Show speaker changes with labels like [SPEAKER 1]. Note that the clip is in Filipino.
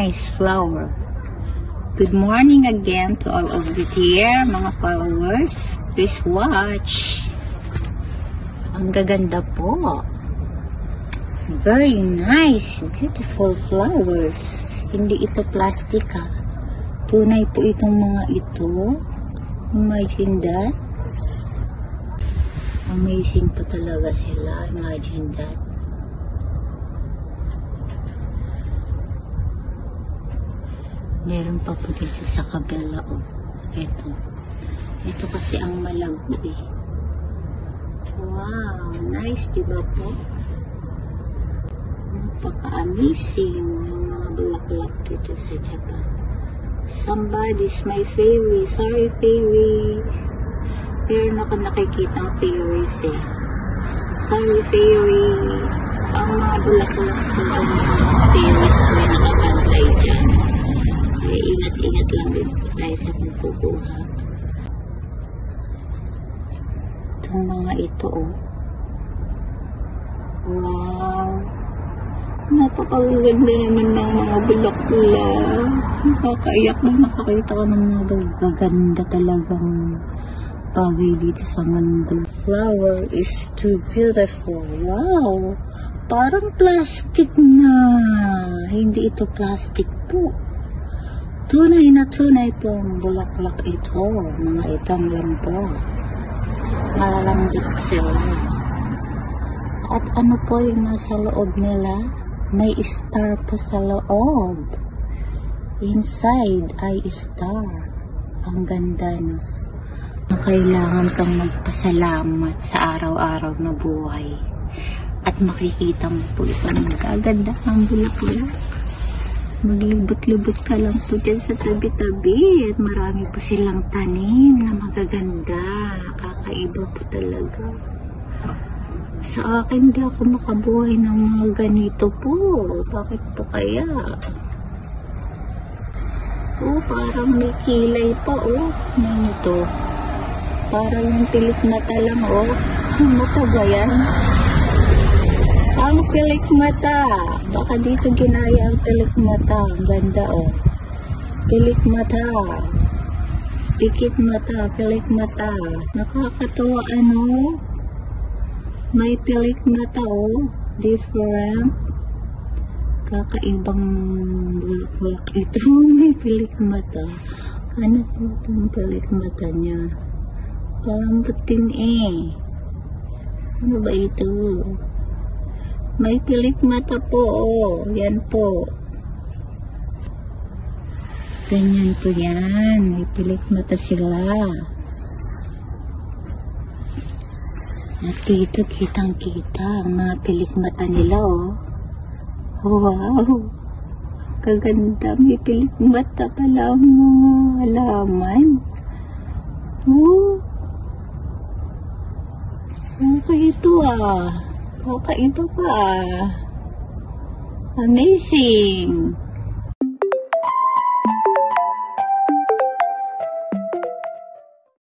[SPEAKER 1] nice flower. Good morning again to all of you here, mga followers. Please watch. Ang gaganda po. Very nice, beautiful flowers. Hindi ito plastic ha. Tunay po itong mga ito. Imagine that. Amazing po talaga sila. Imagine that. Meron pa po dito sa kabila. Oh. Ito. Ito kasi ang malago eh. Wow. Nice, diba po? Napaka-amazing yung mga bulaklak dito sa Japan. Somebody's my fairy. Sorry, fairy. Pero ako nakikita ang fairies eh. Sorry, fairy. Ang mga bulaklak po ang mga fairies ko ay nakapantay dyan. Kaya ingat-ingat lang din po tayo sa pagkukuha. Itong mga ito oh. Wow. Napakaganda naman ng mga bulaklak. Nakakaiyak na nakakita ko ng mga gaganda talagang bagay dito sa mundo. Flower is too beautiful. Wow! Parang plastic na. Hindi ito plastic po. Tunay na tunay pong bulaklak ito. Mga itong lampo. Malalambot sila. At ano po yung nasa loob nila? May star po sa loob. Inside ay star. Ang ganda no. Kailangan kang magpasalamat sa araw-araw na buhay. At makikita mo po itong magaganda ang bulaklak. Maglibot-libot ka lang po dyan sa tabi-tabi. At marami po silang tanim na magaganda. Kakaiba po talaga. Sa akin, di ako makabuhay ng mga ganito po. Bakit po kaya? Oh, parang may kilay pa, oh. Ano ito? Parang yung pilik mata lang, oh. Ano pa ba yan? Ang pilik mata. Baka dito ginaya ang pilik mata. Ang ganda, oh. Pilik mata. Pikit mata, pilik mata. Nakakatawa, ano? May pilik mata oh, different. Kakaibang bulaklak ito. May pilik mata. Ano po itong pilik mata niya? Palambot din eh. Ano ba ito? May pilik mata po oh. Yan po. Ganyan po yan. May pilik mata sila. At dito kitang-kita ang mga pilik mata nila oh. Wow! Kaganda, may pilik mata pala ang mga halaman. Oh! Okay ito ah. Kakaiba pa ah. Amazing!